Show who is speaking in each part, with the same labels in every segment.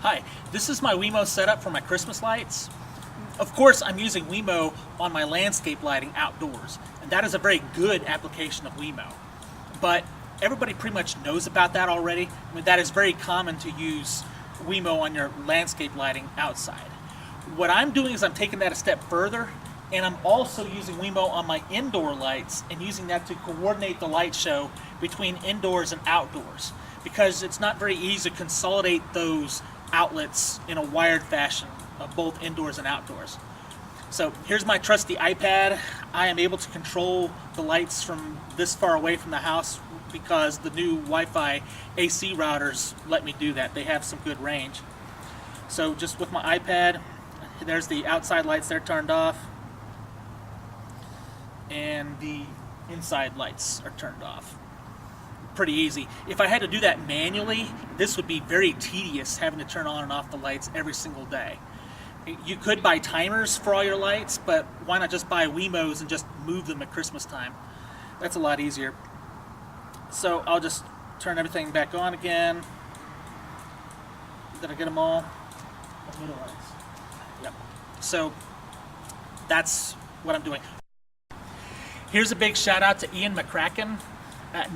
Speaker 1: Hi, this is my Wemo setup for my Christmas lights. Of course, I'm using Wemo on my landscape lighting outdoors, and that is a very good application of Wemo. But everybody pretty much knows about that already. I mean, that is very common to use Wemo on your landscape lighting outside. What I'm doing is I'm taking that a step further, and I'm also using Wemo on my indoor lights and using that to coordinate the light show between indoors and outdoors, because it's not very easy to consolidate those outlets in a wired fashion, both indoors and outdoors. So here's my trusty iPad. I am able to control the lights from this far away from the house because the new Wi-Fi AC routers let me do that. They have some good range. So just with my iPad, there's the outside lights, they're turned off, and the inside lights are turned off. Pretty easy. If I had to do that manually, this would be very tedious, having to turn on and off the lights every single day. You could buy timers for all your lights, but why not just buy Wemos and just move them at Christmas time? That's a lot easier. So I'll just turn everything back on again. Did I get them all? Middle lights. Yep. So that's what I'm doing. Here's a big shout out to Ian McCracken.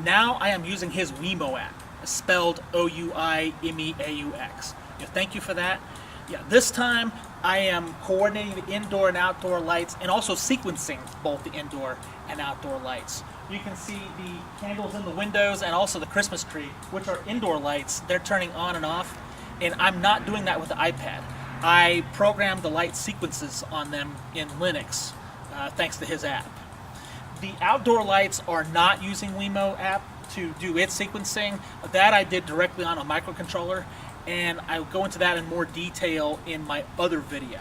Speaker 1: Now I am using his Wemo app, spelled O-U-I-M-E-A-U-X. Thank you for that. Yeah, this time I am coordinating the indoor and outdoor lights and also sequencing both the indoor and outdoor lights. You can see the candles in the windows and also the Christmas tree, which are indoor lights. They're turning on and off, and I'm not doing that with the iPad. I programmed the light sequences on them in Linux, thanks to his app. The outdoor lights are not using Wemo app to do its sequencing. That I did directly on a microcontroller, and I'll go into that in more detail in my other video,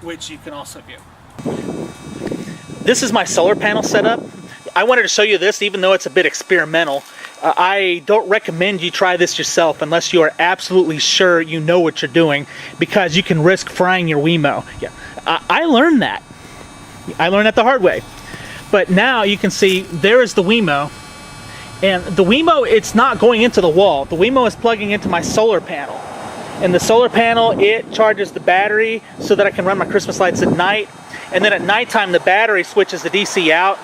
Speaker 1: which you can also view. This is my solar panel setup. I wanted to show you this even though it's a bit experimental. I don't recommend you try this yourself unless you are absolutely sure you know what you're doing, because you can risk frying your Wemo. Yeah, I learned that. I learned that the hard way. But now you can see there is the Wemo, and the Wemo, it's not going into the wall. The Wemo is plugging into my solar panel, and the solar panel, it charges the battery so that I can run my Christmas lights at night, and then at nighttime the battery switches the DC out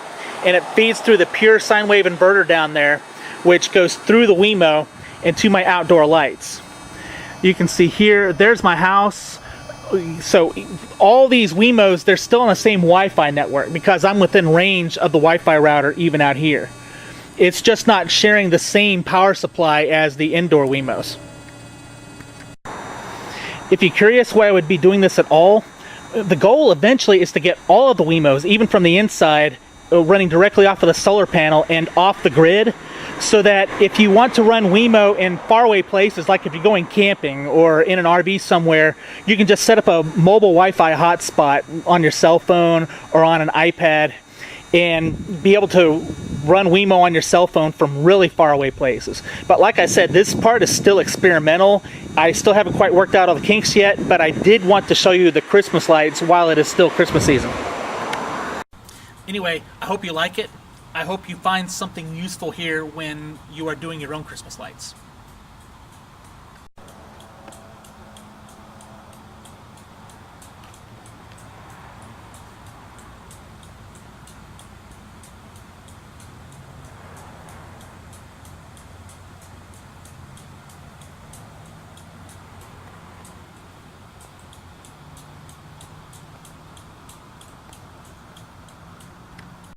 Speaker 1: and it feeds through the pure sine wave inverter down there, which goes through the Wemo into my outdoor lights. You can see here, there's my house. So all these Wemos, they're still on the same Wi-Fi network because I'm within range of the Wi-Fi router even out here. It's just not sharing the same power supply as the indoor Wemos. If you're curious why I would be doing this at all, the goal eventually is to get all of the Wemos, even from the inside, running directly off of the solar panel and off the grid, so that if you want to run Wemo in faraway places, like if you're going camping or in an RV somewhere, you can just set up a mobile Wi-Fi hotspot on your cell phone or on an iPad and be able to run Wemo on your cell phone from really faraway places. But like I said, this part is still experimental. I still haven't quite worked out all the kinks yet, but I did want to show you the Christmas lights while it is still Christmas season. Anyway, I hope you like it. I hope you find something useful here when you are doing your own Christmas lights.